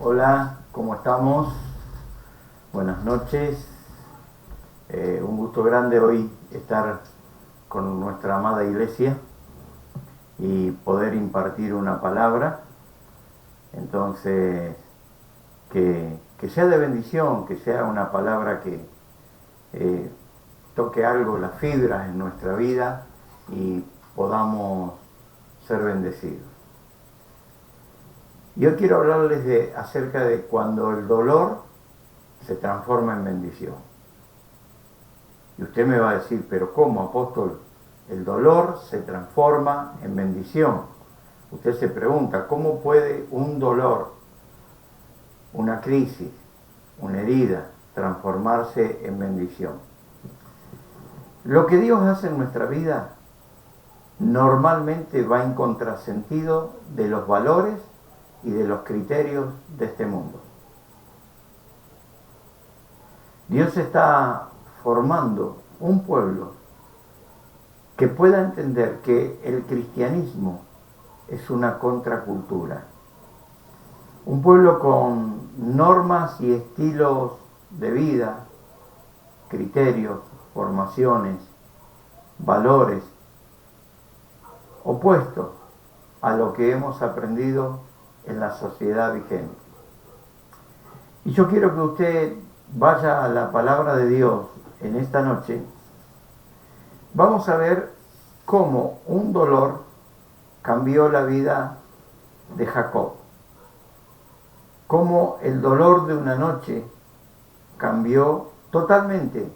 Hola, ¿cómo estamos? Buenas noches. Un gusto grande hoy estar con nuestra amada iglesia y poder impartir una palabra. Entonces, que sea de bendición, que sea una palabra que toque algo, las fibras en nuestra vida y podamos ser bendecidos. Yo quiero hablarles acerca de cuando el dolor se transforma en bendición. Y usted me va a decir, pero ¿cómo, apóstol? El dolor se transforma en bendición. Usted se pregunta, ¿cómo puede un dolor, una crisis, una herida, transformarse en bendición? Lo que Dios hace en nuestra vida normalmente va en contrasentido de los valores y de los criterios de este mundo. Dios está formando un pueblo que pueda entender que el cristianismo es una contracultura. Un pueblo con normas y estilos de vida, criterios, formaciones, valores, opuestos a lo que hemos aprendido en la sociedad vigente. Y yo quiero que usted vaya a la palabra de Dios en esta noche. Vamos a ver cómo un dolor cambió la vida de Jacob. Cómo el dolor de una noche cambió totalmente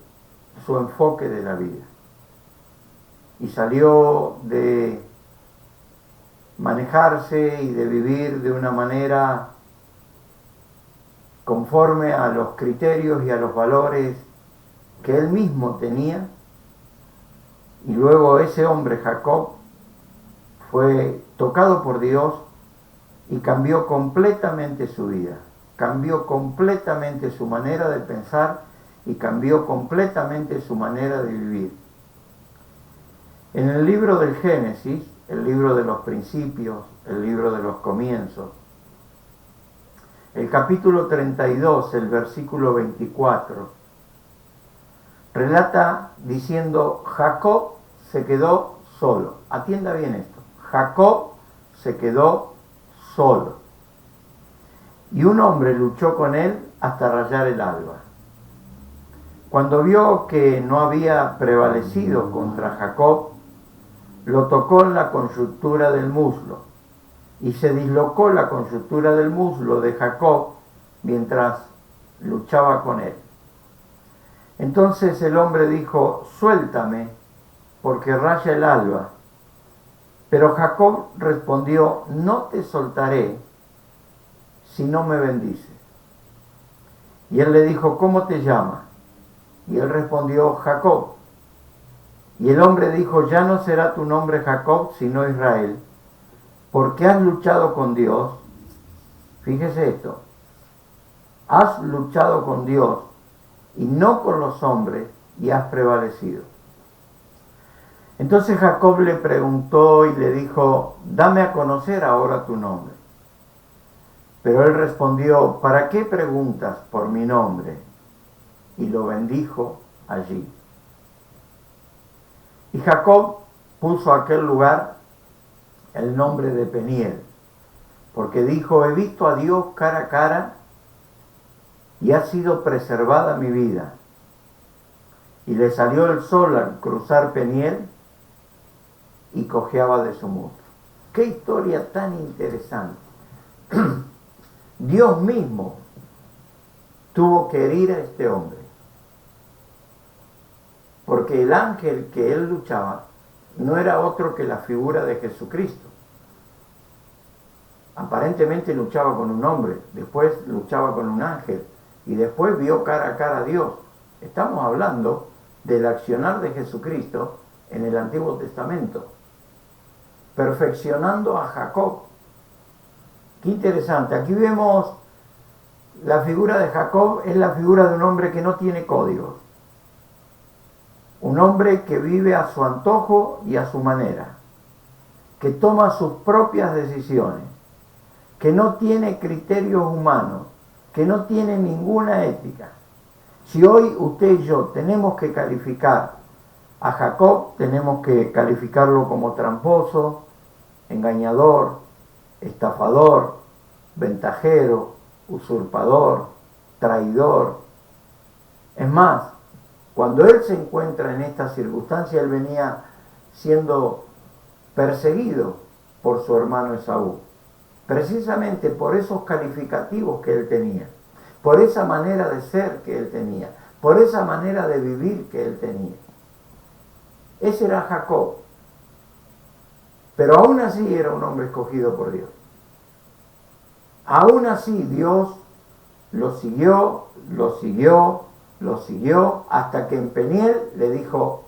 su enfoque de la vida. Y salió de manejarse y de vivir de una manera conforme a los criterios y a los valores que él mismo tenía, y luego ese hombre Jacob fue tocado por Dios y cambió completamente su vida, cambió completamente su manera de pensar y cambió completamente su manera de vivir. En el libro del Génesis, el libro de los principios, el libro de los comienzos, el capítulo 32, el versículo 24, relata diciendo, Jacob se quedó solo. Atienda bien esto. Jacob se quedó solo. Y un hombre luchó con él hasta rayar el alba. Cuando vio que no había prevalecido contra Jacob, lo tocó en la coyuntura del muslo, y se dislocó la coyuntura del muslo de Jacob mientras luchaba con él. Entonces el hombre dijo, suéltame, porque raya el alba. Pero Jacob respondió, no te soltaré si no me bendices. Y él le dijo, ¿cómo te llamas? Y él respondió, Jacob. Y el hombre dijo, ya no será tu nombre Jacob, sino Israel, porque has luchado con Dios. Fíjese esto, has luchado con Dios y no con los hombres, y has prevalecido. Entonces Jacob le preguntó y le dijo, dame a conocer ahora tu nombre. Pero él respondió, ¿para qué preguntas por mi nombre? Y lo bendijo allí. Y Jacob puso a aquel lugar el nombre de Peniel, porque dijo, he visto a Dios cara a cara y ha sido preservada mi vida. Y le salió el sol al cruzar Peniel y cojeaba de su muslo. ¡Qué historia tan interesante! Dios mismo tuvo que herir a este hombre, porque el ángel que él luchaba no era otro que la figura de Jesucristo. Aparentemente luchaba con un hombre, después luchaba con un ángel, y después vio cara a cara a Dios. Estamos hablando del accionar de Jesucristo en el Antiguo Testamento, perfeccionando a Jacob. Qué interesante. Aquí vemos la figura de Jacob, es la figura de un hombre que no tiene códigos. Un hombre que vive a su antojo y a su manera, que toma sus propias decisiones, que no tiene criterios humanos, que no tiene ninguna ética. Si hoy usted y yo tenemos que calificar a Jacob, tenemos que calificarlo como tramposo, engañador, estafador, ventajero, usurpador, traidor. Es más, cuando él se encuentra en esta circunstancia, él venía siendo perseguido por su hermano Esaú, precisamente por esos calificativos que él tenía, por esa manera de ser que él tenía, por esa manera de vivir que él tenía. Ese era Jacob, pero aún así era un hombre escogido por Dios. Aún así Dios lo siguió, lo siguió, lo siguió, hasta que en Peniel le dijo: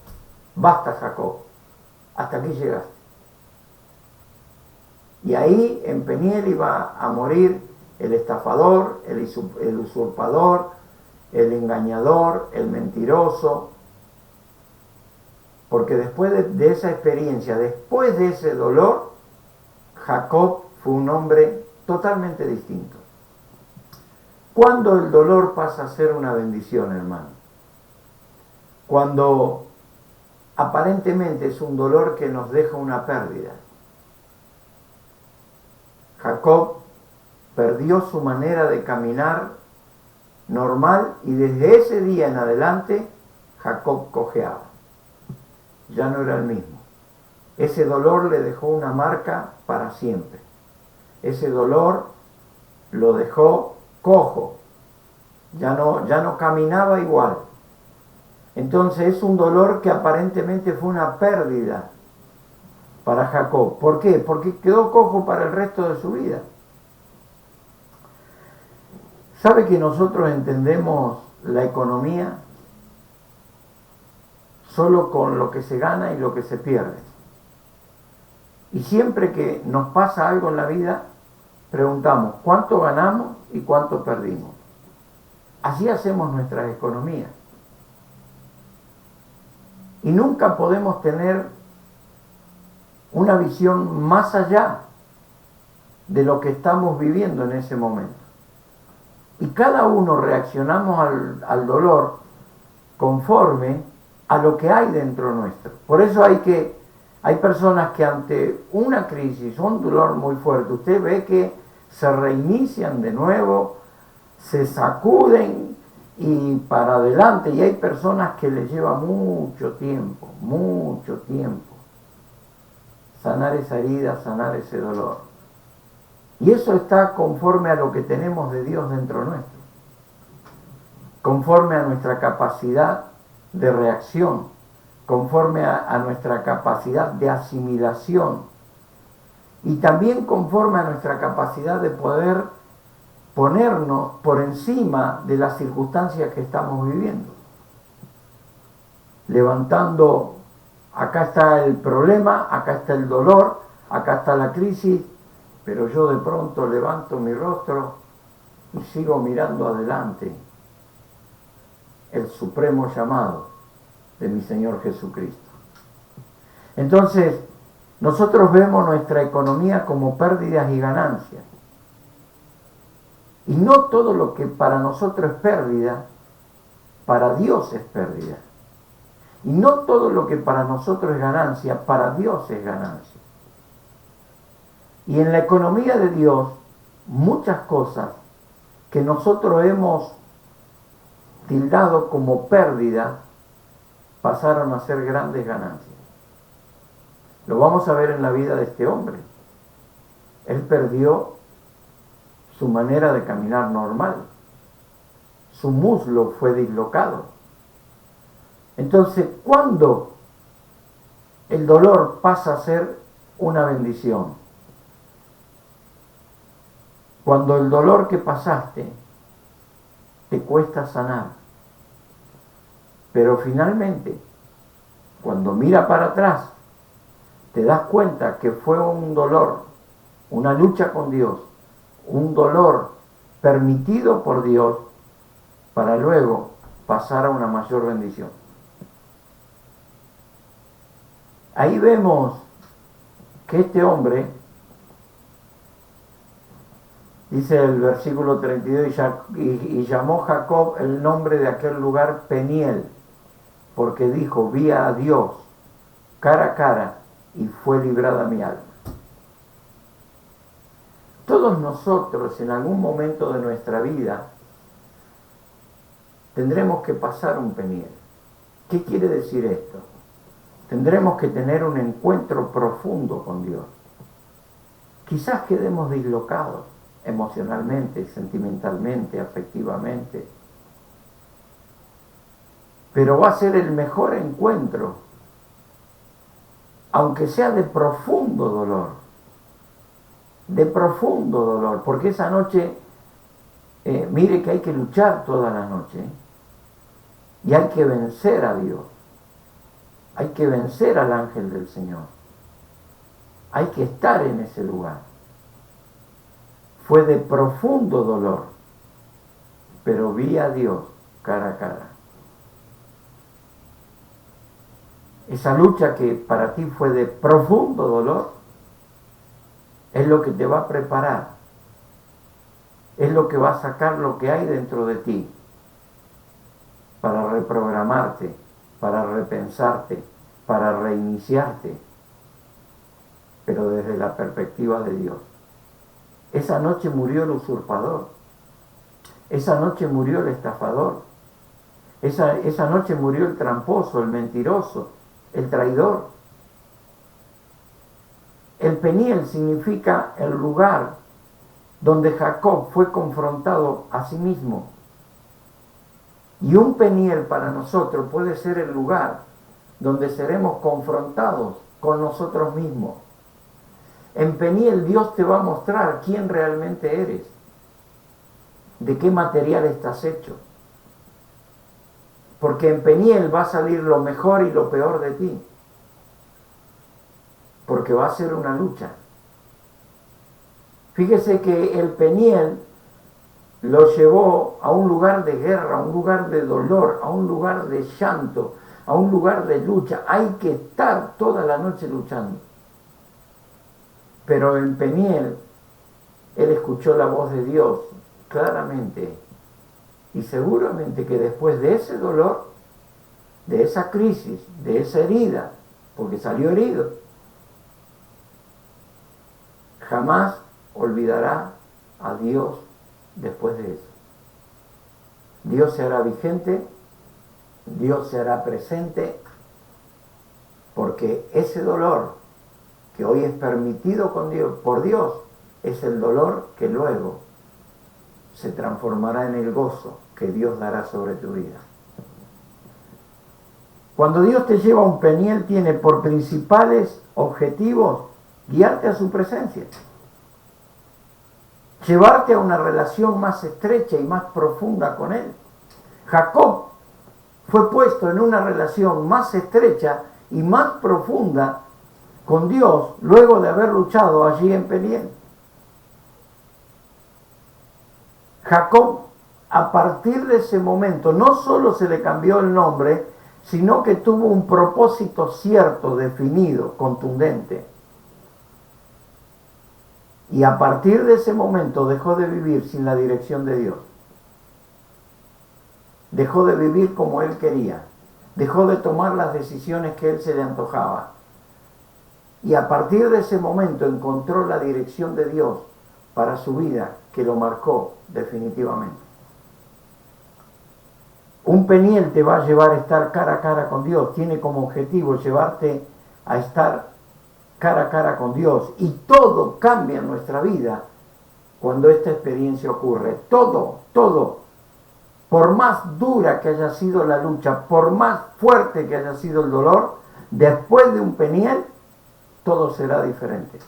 basta, Jacob, hasta aquí llegaste. Y ahí en Peniel iba a morir el estafador, el usurpador, el engañador, el mentiroso, porque después de esa experiencia, después de ese dolor, Jacob fue un hombre totalmente distinto. ¿Cuándo el dolor pasa a ser una bendición, hermano? Cuando aparentemente es un dolor que nos deja una pérdida. Jacob perdió su manera de caminar normal y desde ese día en adelante Jacob cojeaba. Ya no era el mismo. Ese dolor le dejó una marca para siempre. Ese dolor lo dejó cojo. Ya no caminaba igual. Entonces es un dolor que aparentemente fue una pérdida para Jacob. ¿Por qué? Porque quedó cojo para el resto de su vida. ¿Sabe que nosotros entendemos la economía solo con lo que se gana y lo que se pierde? Y siempre que nos pasa algo en la vida, preguntamos cuánto ganamos y cuánto perdimos. Así hacemos nuestras economías. Y nunca podemos tener una visión más allá de lo que estamos viviendo en ese momento. Y cada uno reaccionamos al dolor conforme a lo que hay dentro nuestro. Por eso hay personas que ante una crisis, un dolor muy fuerte, usted ve que se reinician de nuevo, se sacuden y para adelante. Y hay personas que les lleva mucho tiempo sanar esa herida, sanar ese dolor. Y eso está conforme a lo que tenemos de Dios dentro nuestro, conforme a nuestra capacidad de reacción, conforme a nuestra capacidad de asimilación y también conforme a nuestra capacidad de poder ponernos por encima de las circunstancias que estamos viviendo. Levantando, acá está el problema, acá está el dolor, acá está la crisis, pero yo de pronto levanto mi rostro y sigo mirando adelante el supremo llamado de mi Señor Jesucristo. Entonces, nosotros vemos nuestra economía como pérdidas y ganancias. Y no todo lo que para nosotros es pérdida, para Dios es pérdida. Y no todo lo que para nosotros es ganancia, para Dios es ganancia. Y en la economía de Dios, muchas cosas que nosotros hemos tildado como pérdida, pasaron a ser grandes ganancias. Lo vamos a ver en la vida de este hombre. Él perdió su manera de caminar normal. Su muslo fue dislocado. Entonces, ¿cuándo el dolor pasa a ser una bendición? Cuando el dolor que pasaste te cuesta sanar. Pero finalmente, cuando mira para atrás, te das cuenta que fue un dolor, una lucha con Dios, un dolor permitido por Dios para luego pasar a una mayor bendición. Ahí vemos que este hombre Dice el versículo 32, y llamó Jacob el nombre de aquel lugar Peniel, porque dijo, vi a Dios cara a cara y fue librada mi alma. Todos nosotros en algún momento de nuestra vida tendremos que pasar un Peniel. ¿Qué quiere decir esto? Tendremos que tener un encuentro profundo con Dios. Quizás quedemos dislocados emocionalmente, sentimentalmente, afectivamente, pero va a ser el mejor encuentro, aunque sea de profundo dolor, porque esa noche, mire que hay que luchar toda la noche, y hay que vencer a Dios, hay que vencer al ángel del Señor, hay que estar en ese lugar. Fue de profundo dolor, pero vi a Dios cara a cara. Esa lucha que para ti fue de profundo dolor, es lo que te va a preparar, es lo que va a sacar lo que hay dentro de ti, para reprogramarte, para repensarte, para reiniciarte, pero desde la perspectiva de Dios. Esa noche murió el usurpador, esa noche murió el estafador, esa noche murió el tramposo, el mentiroso, el traidor. El Peniel significa el lugar donde Jacob fue confrontado a sí mismo. Y un Peniel para nosotros puede ser el lugar donde seremos confrontados con nosotros mismos. En Peniel Dios te va a mostrar quién realmente eres, de qué material estás hecho. Porque en Peniel va a salir lo mejor y lo peor de ti. Porque va a ser una lucha. Fíjese que el Peniel lo llevó a un lugar de guerra, a un lugar de dolor, a un lugar de llanto, a un lugar de lucha. Hay que estar toda la noche luchando. Pero en Peniel, él escuchó la voz de Dios claramente. Y seguramente que después de ese dolor, de esa crisis, de esa herida, porque salió herido, jamás olvidará a Dios después de eso. Dios se hará vigente, Dios se hará presente, porque ese dolor que hoy es permitido por Dios, es el dolor que luego se transformará en el gozo que Dios dará sobre tu vida. Cuando Dios te lleva a un Peniel, tiene por principales objetivos guiarte a su presencia, llevarte a una relación más estrecha y más profunda con Él. Jacob fue puesto en una relación más estrecha y más profunda con Dios luego de haber luchado allí en Peniel. Jacob, a partir de ese momento, no solo se le cambió el nombre, sino que tuvo un propósito cierto, definido, contundente. Y a partir de ese momento dejó de vivir sin la dirección de Dios. Dejó de vivir como él quería. Dejó de tomar las decisiones que él se le antojaba. Y a partir de ese momento encontró la dirección de Dios para su vida, que lo marcó definitivamente. Un Peniel te va a llevar a estar cara a cara con Dios. Tiene como objetivo llevarte a estar cara a cara con Dios. Y todo cambia en nuestra vida cuando esta experiencia ocurre. Todo. Por más dura que haya sido la lucha, por más fuerte que haya sido el dolor, después de un Peniel, todo será diferente.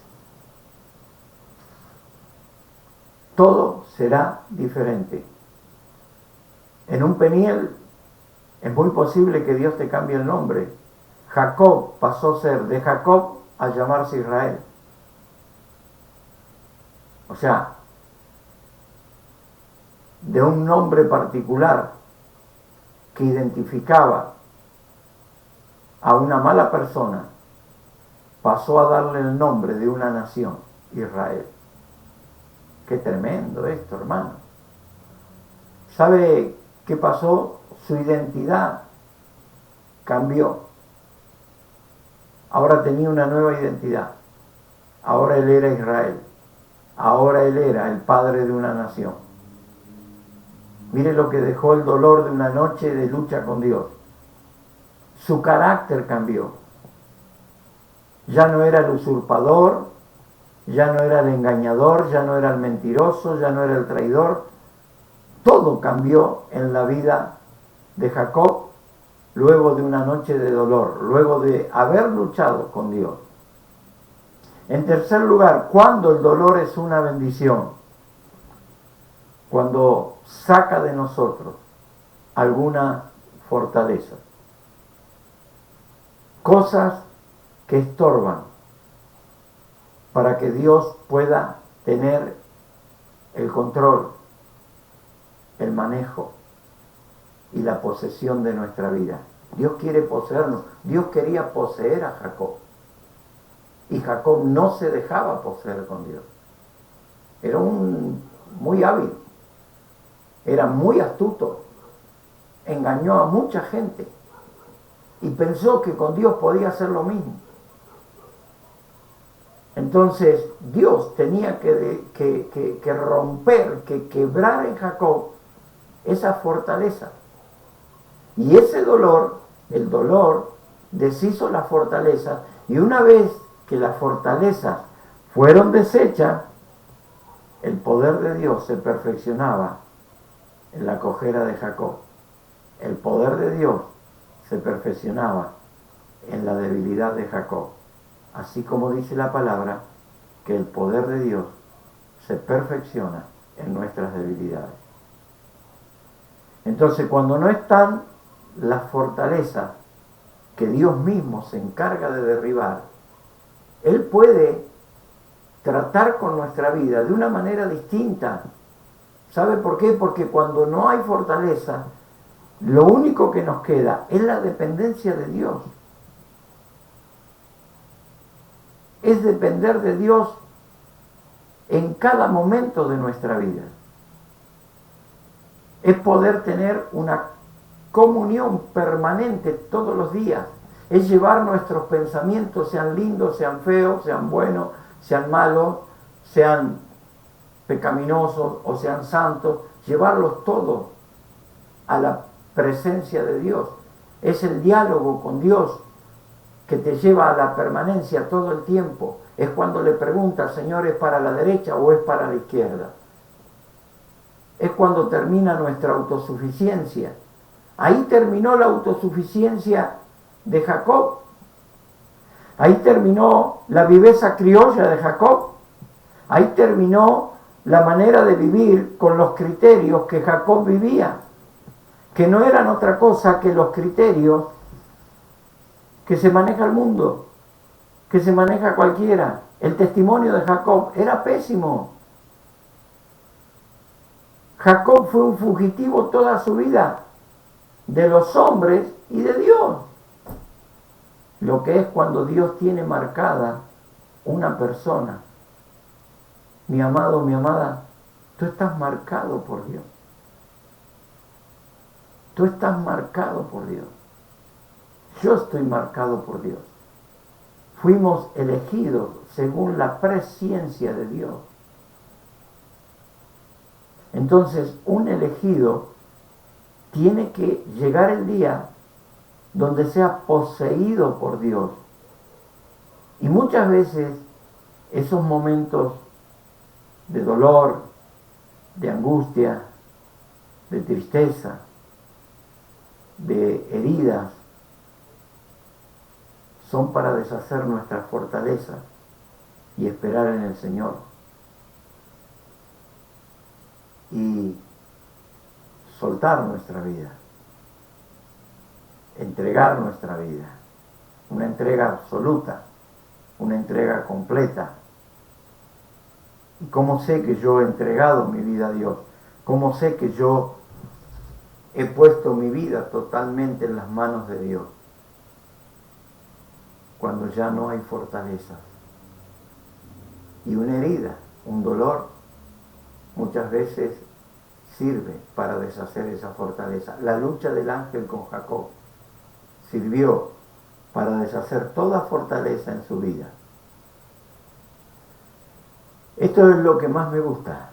Todo será diferente. En un Peniel es muy posible que Dios te cambie el nombre. Jacob pasó a ser de Jacob a llamarse Israel. O sea, de un nombre particular que identificaba a una mala persona, pasó a darle el nombre de una nación, Israel, Qué tremendo esto, hermano. ¿Sabe qué pasó? Su identidad cambió. Ahora tenía una nueva identidad. Ahora él era Israel. Ahora él era el padre de una nación. Mire lo que dejó el dolor de una noche de lucha con Dios. Su carácter cambió. Ya no era el usurpador, ya no era el engañador, ya no era el mentiroso, ya no era el traidor. Todo cambió en la vida de Jacob luego de una noche de dolor, luego de haber luchado con Dios. En tercer lugar, cuando el dolor es una bendición, cuando saca de nosotros alguna fortaleza, cosas que estorban para que Dios pueda tener el control, el manejo y la posesión de nuestra vida. Dios quiere poseernos. Dios quería poseer a Jacob. Y Jacob no se dejaba poseer con Dios. Era muy hábil. Era muy astuto. Engañó a mucha gente. Y pensó que con Dios podía hacer lo mismo. Entonces Dios tenía que romper, que quebrar en Jacob esa fortaleza. Y ese dolor, el dolor, deshizo la fortaleza. Y una vez que las fortalezas fueron deshechas, el poder de Dios se perfeccionaba en la cojera de Jacob. El poder de Dios se perfeccionaba en la debilidad de Jacob. Así como dice la palabra, que el poder de Dios se perfecciona en nuestras debilidades. Entonces, cuando no están las fortalezas que Dios mismo se encarga de derribar, Él puede tratar con nuestra vida de una manera distinta. ¿Sabe por qué? Porque cuando no hay fortaleza, lo único que nos queda es la dependencia de Dios. Es depender de Dios en cada momento de nuestra vida. Es poder tener una comunión permanente todos los días. Es llevar nuestros pensamientos, sean lindos, sean feos, sean buenos, sean malos, sean pecaminosos o sean santos, llevarlos todos a la presencia de Dios. Es el diálogo con Dios que te lleva a la permanencia todo el tiempo. Es cuando le preguntas, Señor, ¿es para la derecha o es para la izquierda? Es cuando termina nuestra autosuficiencia. Ahí terminó la autosuficiencia de Jacob. Ahí terminó la viveza criolla de Jacob. Ahí terminó la manera de vivir con los criterios que Jacob vivía, que no eran otra cosa que los criterios que se maneja el mundo, que se maneja cualquiera. El testimonio de Jacob era pésimo. Jacob fue un fugitivo toda su vida de los hombres y de Dios. Lo que es cuando Dios tiene marcada una persona. Mi amado, mi amada, tú estás marcado por Dios. Tú estás marcado por Dios. Yo estoy marcado por Dios. Fuimos elegidos según la presciencia de Dios. Entonces, un elegido tiene que llegar el día donde sea poseído por Dios. Y muchas veces esos momentos de dolor, de angustia, de tristeza, de heridas, son para deshacer nuestra fortaleza y esperar en el Señor. Y soltar nuestra vida, entregar nuestra vida, una entrega absoluta, una entrega completa. ¿Y cómo sé que yo he entregado mi vida a Dios? ¿Cómo sé que yo he puesto mi vida totalmente en las manos de Dios? Cuando ya no hay fortaleza y una herida, un dolor, muchas veces sirve para deshacer esa fortaleza. La lucha del ángel con Jacob sirvió para deshacer toda fortaleza en su vida. Esto es lo que más me gusta.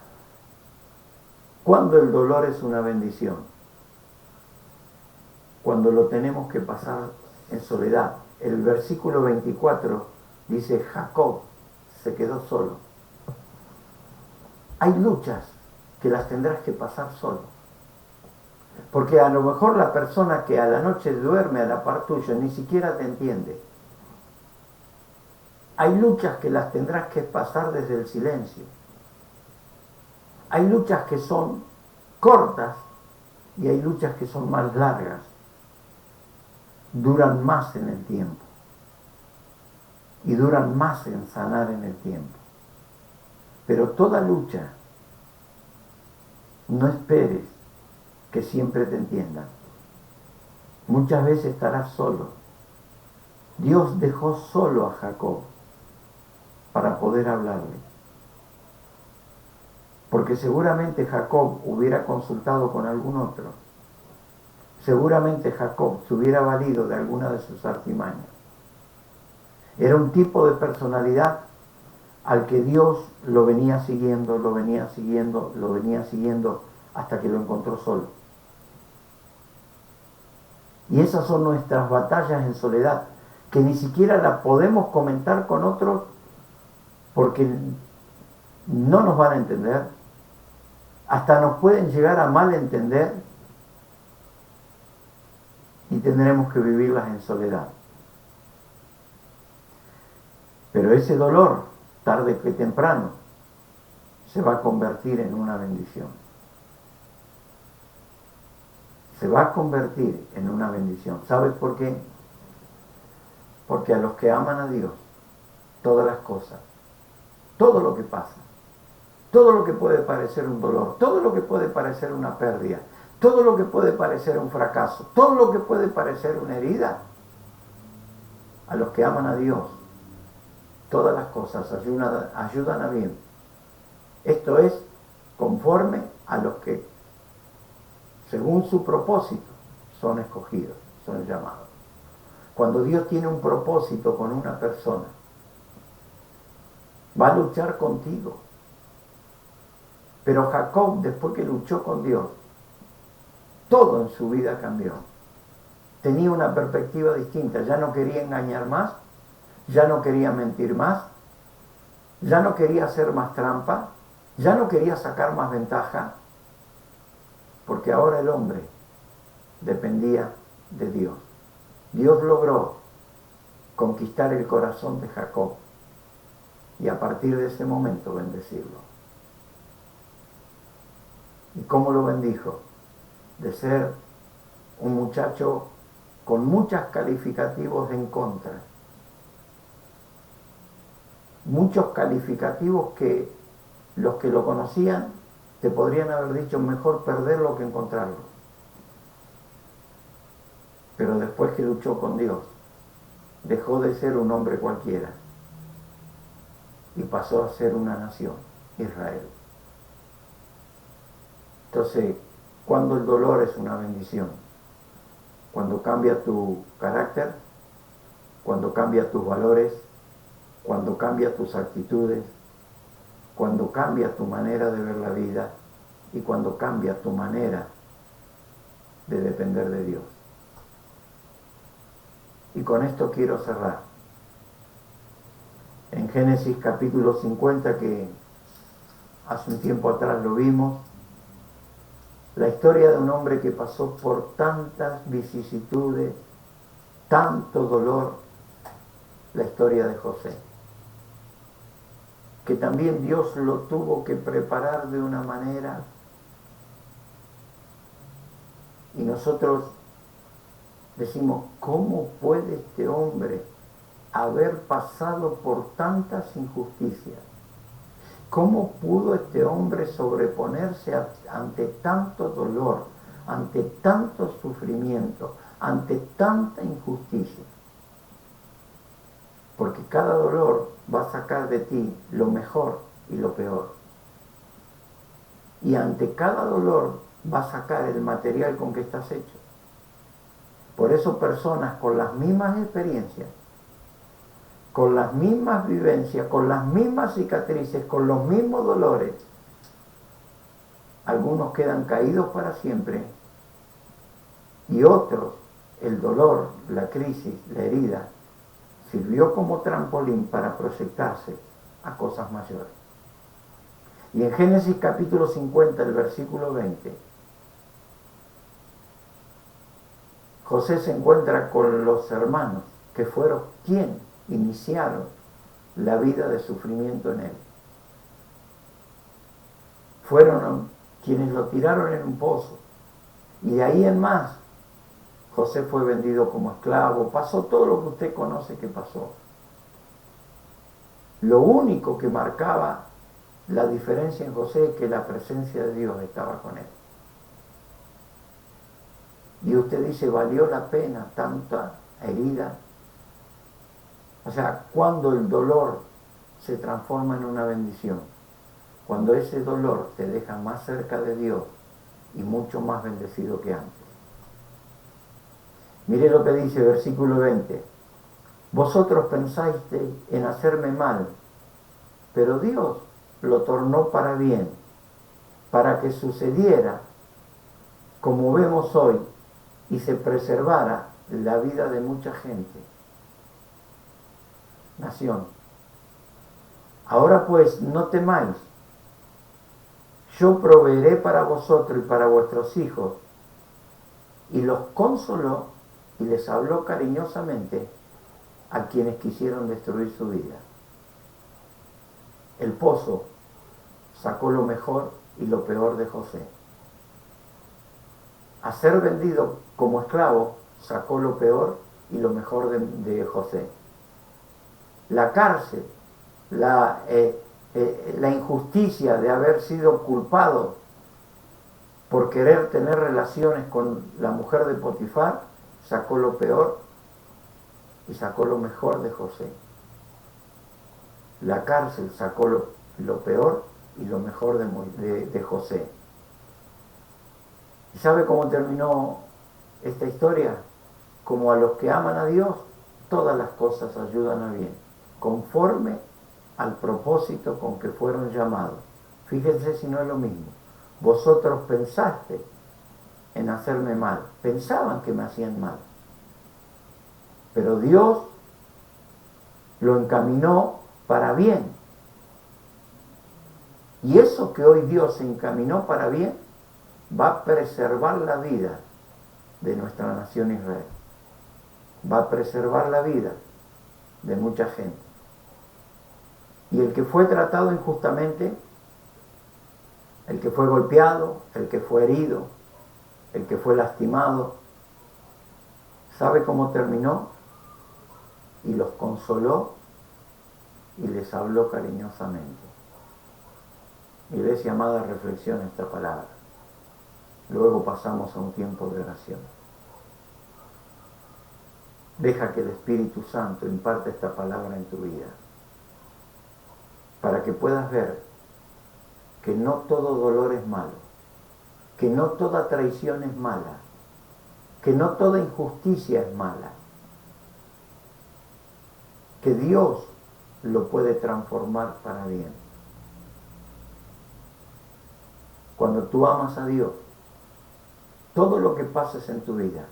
Cuando el dolor es una bendición, cuando lo tenemos que pasar en soledad. El versículo 24 dice: Jacob se quedó solo. Hay luchas que las tendrás que pasar solo. Porque a lo mejor la persona que a la noche duerme a la par tuya ni siquiera te entiende. Hay luchas que las tendrás que pasar desde el silencio. Hay luchas que son cortas y hay luchas que son más largas. Duran más en el tiempo. Y duran más en sanar en el tiempo. Pero toda lucha, no esperes que siempre te entiendan. Muchas veces estarás solo. Dios dejó solo a Jacob para poder hablarle. Porque seguramente Jacob hubiera consultado con algún otro. Seguramente Jacob se hubiera valido de alguna de sus artimañas. Era un tipo de personalidad al que Dios lo venía siguiendo, lo venía siguiendo, lo venía siguiendo hasta que lo encontró solo. Y esas son nuestras batallas en soledad, que ni siquiera las podemos comentar con otros porque no nos van a entender, hasta nos pueden llegar a malentender y tendremos que vivirlas en soledad. Pero ese dolor, tarde que temprano, se va a convertir en una bendición. Se va a convertir en una bendición. ¿Sabes por qué? Porque a los que aman a Dios, todas las cosas, todo lo que pasa, todo lo que puede parecer un dolor, todo lo que puede parecer una pérdida, todo lo que puede parecer un fracaso, todo lo que puede parecer una herida, a los que aman a Dios, todas las cosas ayudan a bien. Esto es conforme a los que, según su propósito, son escogidos, son llamados. Cuando Dios tiene un propósito con una persona, va a luchar contigo. Pero Jacob, después que luchó con Dios, todo en su vida cambió. Tenía una perspectiva distinta, ya no quería engañar más, ya no quería mentir más, ya no quería hacer más trampa, ya no quería sacar más ventaja, porque ahora el hombre dependía de Dios. Dios logró conquistar el corazón de Jacob y a partir de ese momento bendecirlo. ¿Y cómo lo bendijo? De ser un muchacho con muchos calificativos en contra. Muchos calificativos que los que lo conocían te podrían haber dicho mejor perderlo que encontrarlo. Pero después que luchó con Dios, dejó de ser un hombre cualquiera y pasó a ser una nación, Israel. Entonces, cuando el dolor es una bendición, cuando cambia tu carácter, cuando cambia tus valores, cuando cambia tus actitudes, cuando cambia tu manera de ver la vida y cuando cambia tu manera de depender de Dios. Y con esto quiero cerrar. En Génesis capítulo 50, que hace un tiempo atrás lo vimos, la historia de un hombre que pasó por tantas vicisitudes, tanto dolor, la historia de José, que también Dios lo tuvo que preparar de una manera, y nosotros decimos, ¿cómo puede este hombre haber pasado por tantas injusticias? ¿Cómo pudo este hombre sobreponerse ante tanto dolor, ante tanto sufrimiento, ante tanta injusticia? Porque cada dolor va a sacar de ti lo mejor y lo peor. Y ante cada dolor va a sacar el material con que estás hecho. Por eso personas con las mismas experiencias, con las mismas vivencias, con las mismas cicatrices, con los mismos dolores, algunos quedan caídos para siempre y otros, el dolor, la crisis, la herida, sirvió como trampolín para proyectarse a cosas mayores. Y en Génesis capítulo 50, el versículo 20, José se encuentra con los hermanos que fueron quienes iniciaron la vida de sufrimiento en él. Fueron quienes lo tiraron en un pozo. Y de ahí en más, José fue vendido como esclavo. Pasó todo lo que usted conoce que pasó. Lo único que marcaba la diferencia en José es que la presencia de Dios estaba con él. Y usted dice, ¿valió la pena tanta herida? O sea, cuando el dolor se transforma en una bendición, cuando ese dolor te deja más cerca de Dios y mucho más bendecido que antes. Mire lo que dice versículo 20. Vosotros pensasteis en hacerme mal, pero Dios lo tornó para bien, para que sucediera como vemos hoy y se preservara la vida de mucha gente. Nación. Ahora pues, no temáis. Yo proveeré para vosotros y para vuestros hijos. Y los consoló y les habló cariñosamente a quienes quisieron destruir su vida. El pozo sacó lo mejor y lo peor de José. A ser vendido como esclavo sacó lo peor y lo mejor de José. La cárcel, la injusticia de haber sido culpado por querer tener relaciones con la mujer de Potifar, sacó lo peor y sacó lo mejor de José. La cárcel sacó lo peor y lo mejor de José. ¿Y sabe cómo terminó esta historia? Como a los que aman a Dios, todas las cosas ayudan a bien, conforme al propósito con que fueron llamados. Fíjense si no es lo mismo. Vosotros pensaste en hacerme mal, pensaban que me hacían mal, pero Dios lo encaminó para bien. Y eso que hoy Dios encaminó para bien va a preservar la vida de nuestra nación Israel, va a preservar la vida de mucha gente. Y el que fue tratado injustamente, el que fue golpeado, el que fue herido, el que fue lastimado, ¿sabe cómo terminó? Y los consoló y les habló cariñosamente. Iglesia amada, reflexiona esta palabra. Luego pasamos a un tiempo de oración. Deja que el Espíritu Santo imparte esta palabra en tu vida, para que puedas ver que no todo dolor es malo, que no toda traición es mala, que no toda injusticia es mala, que Dios lo puede transformar para bien. Cuando tú amas a Dios, todo lo que pases en tu vida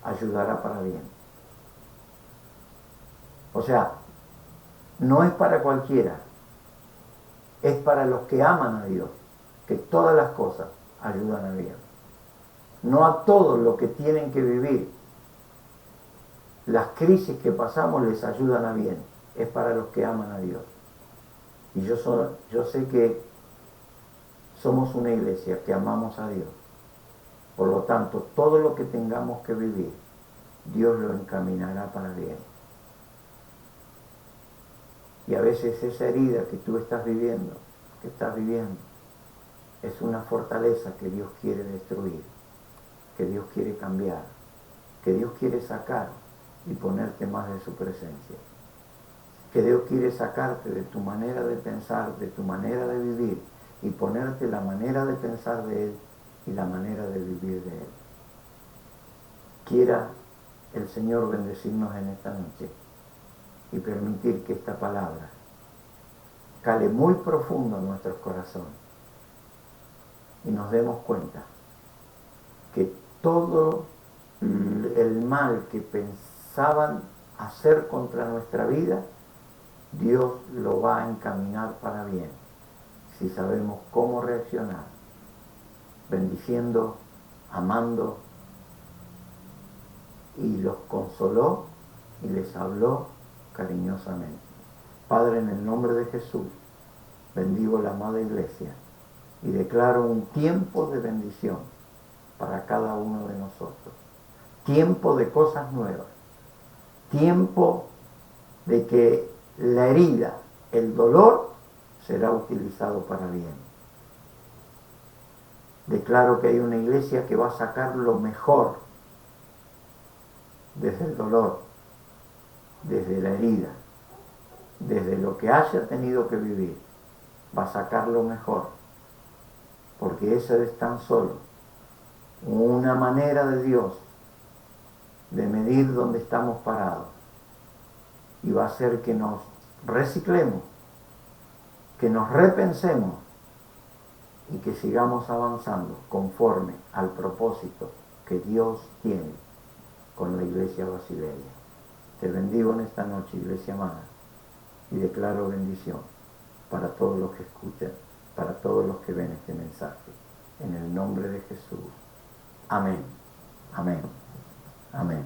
ayudará para bien. O sea, no es para cualquiera, es para los que aman a Dios, que todas las cosas ayudan a bien. No a todos los que tienen que vivir las crisis que pasamos les ayudan a bien, es para los que aman a Dios. Y yo sé que somos una iglesia que amamos a Dios. Por lo tanto, todo lo que tengamos que vivir, Dios lo encaminará para bien. Y a veces esa herida que tú estás viviendo, es una fortaleza que Dios quiere destruir, que Dios quiere cambiar, que Dios quiere sacar y ponerte más de su presencia. Que Dios quiere sacarte de tu manera de pensar, de tu manera de vivir, y ponerte la manera de pensar de Él y la manera de vivir de Él. Quiera el Señor bendecirnos en esta noche y permitir que esta palabra cale muy profundo en nuestros corazones y nos demos cuenta que todo el mal que pensaban hacer contra nuestra vida, Dios lo va a encaminar para bien, si sabemos cómo reaccionar, bendiciendo, amando, y los consoló y les habló cariñosamente. Padre, en el nombre de Jesús, bendigo la amada iglesia y declaro un tiempo de bendición para cada uno de nosotros. Tiempo de cosas nuevas. Tiempo de que la herida, el dolor, será utilizado para bien. Declaro que hay una iglesia que va a sacar lo mejor desde el dolor, desde la herida, desde lo que haya tenido que vivir. Va a sacar lo mejor, porque eso es tan solo una manera de Dios de medir dónde estamos parados, y va a hacer que nos reciclemos, que nos repensemos y que sigamos avanzando conforme al propósito que Dios tiene con la iglesia Basilea. Te bendigo en esta noche, iglesia amada, y declaro bendición para todos los que escuchan, para todos los que ven este mensaje. En el nombre de Jesús. Amén. Amén. Amén.